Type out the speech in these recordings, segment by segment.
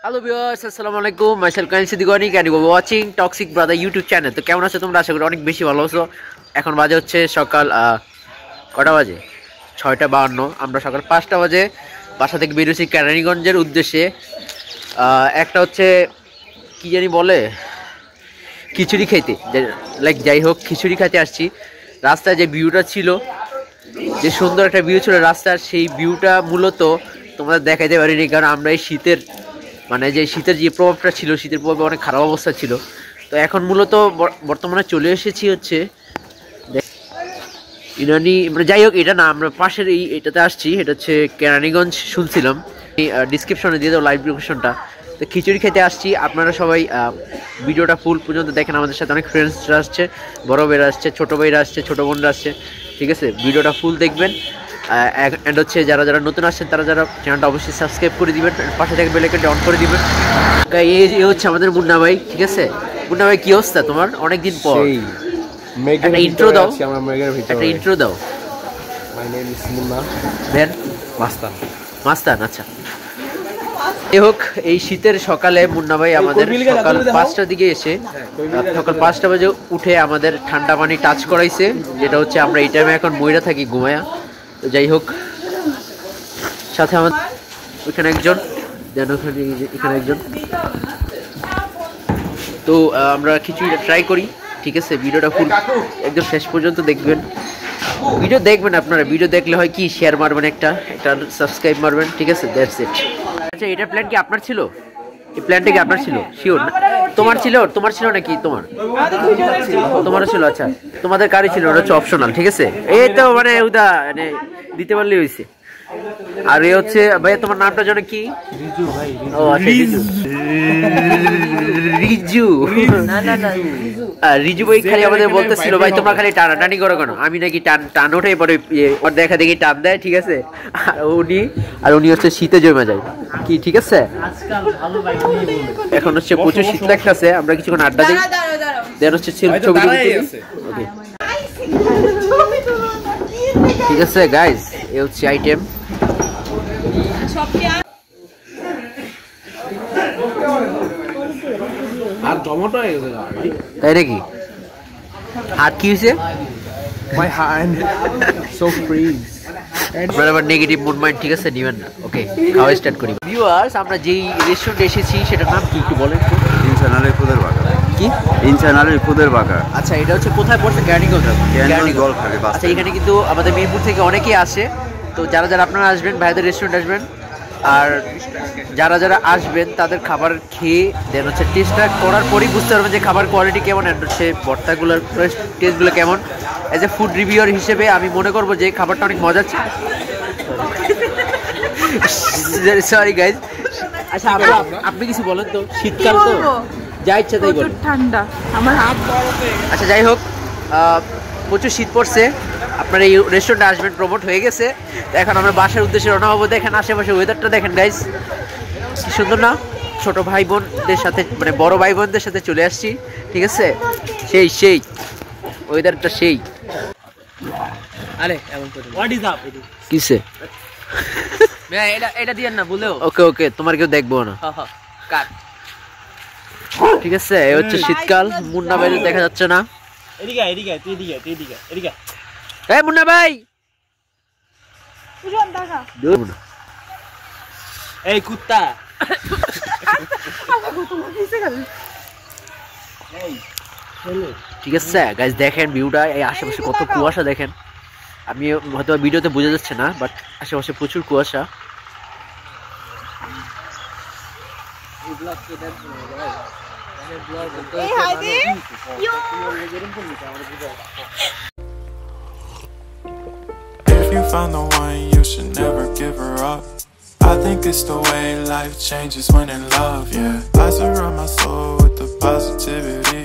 Hello viewers, আসসালামু আলাইকুম। Myself Kain Siddiqui can you watching Toxic Brother YouTube channel. তো কেমন আছো তোমরা? আশা করি অনেক বেশি ভালো আছো। এখন বাজে হচ্ছে সকাল কটা বাজে? 6:52। আমরা সকাল 5টা বাজে বাসা থেকে বেরোছি কেরানীগঞ্জের উদ্দেশ্যে। একটা হচ্ছে কি জানি বলে খিচুড়ি খাইতে, লাইক যাই হোক খিচুড়ি খাইতে আসছি। রাস্তায় যে ভিউটা ছিল, যে সুন্দর একটা ভিউ ছিল রাস্তার, সেই ভিউটা মূলত তোমরা দেখাইতে পারিনি, কারণ আমরা এই শীতের যে শীতের যে প্রভাবটা ছিল, শীতের প্রভাবে অনেক খারাপ অবস্থা ছিল। তো এখন মূলত বর্তমানে চলে এসেছি হচ্ছে ইনানি, যাই হোক এটা না, আমরা পাশের এটাতে আসছি। এটা হচ্ছে কেরানীগঞ্জ শুনছিলাম, ডিসক্রিপশনে দিয়ে দাও লাইভ লোকেশনটা। তো খিচুড়ি খেতে আসছি। আপনারা সবাই ভিডিওটা ফুল পর্যন্ত দেখেন। আমাদের সাথে অনেক ফ্রেন্ডসরা আসছে, বড় ভাইরা আসছে, ছোটো ভাইরা আসছে, ছোটো বোনরা আসছে। ঠিক আছে, ভিডিওটা ফুল দেখবেন। অ্যান্ড হচ্ছে যারা নতুন আসছেন তারা চ্যানেলটা অবশ্যই সাবস্ক্রাইব করে দিবেন, পাশে থেকে বেল আইকনটা অন করে দিবেন। এই হচ্ছে আমাদের মুন্না ভাই। ঠিক আছে মুন্না ভাই, কি অবস্থা তোমার? অনেকদিন পর একটা ইন্ট্রো দাও। একটা ইন্ট্রো দাও। মাই নেম ইজ মুন্না দেন মাস্তান। মাস্তান, আচ্ছা। যাই হোক, এই শীতের সকালে মুন্না ভাই আমাদের সকাল 5টার দিকে এসে সকাল 5টা বাজে উঠে আমাদের ঠান্ডা পানি টাচ করাইছে, যেটা হচ্ছে আমরা এই টাইমে এখন ময়রা থাকি ঘুমায়া। তো যাই হোক, সাথে আমাদের ওইখানে একজন, দেন ওখানে এখানে একজন। তো আমরা খিচুড়িটা ট্রাই করি। ঠিক আছে, ভিডিওটা ফুল একদম শেষ পর্যন্ত দেখবেন। ভিডিও দেখবেন আপনারা, ভিডিও দেখলে হয় কি, শেয়ার মারবেন, একটা সাবস্ক্রাইব মারবেন। ঠিক আছে, দ্যাটস ইট। আচ্ছা, এটা প্ল্যান কি আপনার ছিল? এই প্ল্যানটা কি আপনার ছিল? শিওর তোমার ছিল নাকি তোমারও ছিল? আচ্ছা, তোমাদের কারই ছিল, ওটা হচ্ছে অপশনাল। ঠিক আছে, এই তো দিতে পারলেই হয়েছে। আর এ হচ্ছে ভাইয়া, তোমার নামটা যেন কি? রিজু ভাই। ও আচ্ছা, রিজু। রিজু ভাই খালি আমাদের বলতেছিল, ভাই তোমরা খালি টানাটানি করো কেন? আমি নাকি টান ওঠে পরে ওর দেখা দেখি টান দেয়। ঠিক আছে, আর উনি হচ্ছে শীতে জমে যায় কি। ঠিক আছে, এখন হচ্ছে প্রচুর শীত লাগতেছে। আমরা কিছুক্ষণ আড্ডা দিই, দেন হচ্ছে ছবি। ঠিক আছে গাইজ, এ হচ্ছে আইটেম। আর টমেটো হয়ে গেছে তাই নাকি? হাত কি হয়েছে? My hand so fridge. আপনারা আবার নেগেটিভ মুড মাইন্ড, ঠিক আছে, নেবেন না। ওকে, খাওয়া স্টার্ট করি। ভিউয়ার্স, আমরা যেই রেস্টুরেন্টে এসেছি সেটার নাম কি একটু বলেন? ইনসানালের খুদের বাগান। কি? ইনসানালের খুদের বাগান। আচ্ছা, এটা হচ্ছে কোথায় পড়ছে? কেরানীগঞ্জ। আচ্ছা, এখানে কিন্তু আমাদের মিরপুর থেকে অনেকেই আসে। তো যারা আপনারা আসবেন, ভাইদের রেস্টুরেন্ট আসবেন, আর যারা আসবেন তাদের খাবার খেয়ে দেন হচ্ছে টেস্টটা করার পরেই বুঝতে পারবেন যে খাবার কোয়ালিটি কেমন, অ্যান্ড হচ্ছে ভর্তাগুলোর টেস্টগুলো কেমন। অ্যাজ এ ফুড রিভিউয়ার হিসেবে আমি মনে করবো যে খাবারটা অনেক মজার ছিল। Sorry guys. আচ্ছা, আপনি কিছু বলেন তো, শীতকাল তো যা ইচ্ছা তাই বলেন। ঠান্ডা আমার হাত। আচ্ছা, যাই হোক, প্রচুর শীত পড়ছে। আপনারা এই রেস্টুরেন্টে আসবেন, প্রমোট হয়ে গেছে। এখন আমরা বাসার উদ্দেশ্যে রওনা হবো। দেখেন আশেপাশে ওয়েদারটা দেখেন গাইজ, কি সুন্দর না? ছোট ভাই বোনদের সাথে, বড় ভাই বোনদের সাথে চলে আসছি। ঠিক আছে, সেই ওয়েদারটা সেই। আরে এমন করে হোয়াট ইজ আপ কিসে? এটা দিয়েন না ভুলেও। ওকে, তোমার কেউ দেখবো না। কাট। ঠিক আছে, এই হচ্ছে শীতকাল। মুন্না ভাই দেখা যাচ্ছে না। এদিকে তুই এদিকে। এই মুন্না ভাই, এই কুত্তা। ঠিক আছে গাইজ, দেখেন ভিউটা, এই আশেপাশে কত কুয়াশা দেখেন। আমি হয়তো ভিডিওতে বোঝা যাচ্ছে না, বাট আশেপাশে প্রচুর কুয়াশা। If you found the one, you should never give her up. I think it's the way life changes when in love, yeah. I surround my soul with the positivity.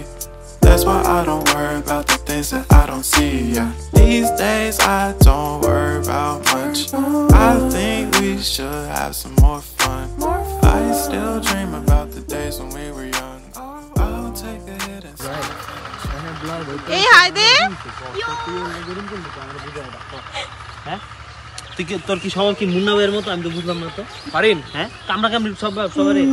That's why I don't worry about the things that I don't see, yeah. These days I don't worry about much. I think we should have some more fun. I still dream about the days when we were young. I'll take a hit and say এই high দে। তুই কি তোর কি স্বভাব কি মুন্না ভাইয়ের মতো? আমি তো বুঝলাম না তো। পারিন হ্যাঁ কামড়া কামড়ি সব সবারই।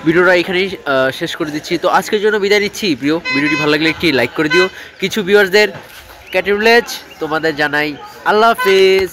ভিডিওটা এখানেই শেষ করে দিচ্ছি। তো আজকের জন্য বিদায় নিচ্ছি প্রিয়। ভিডিওটি ভালো লাগলে একটি লাইক করে দিও। কিছু ভিউয়ারদের ক্যাটেগরিজ তোমাদের জানাই আল্লাহ হাফেজ।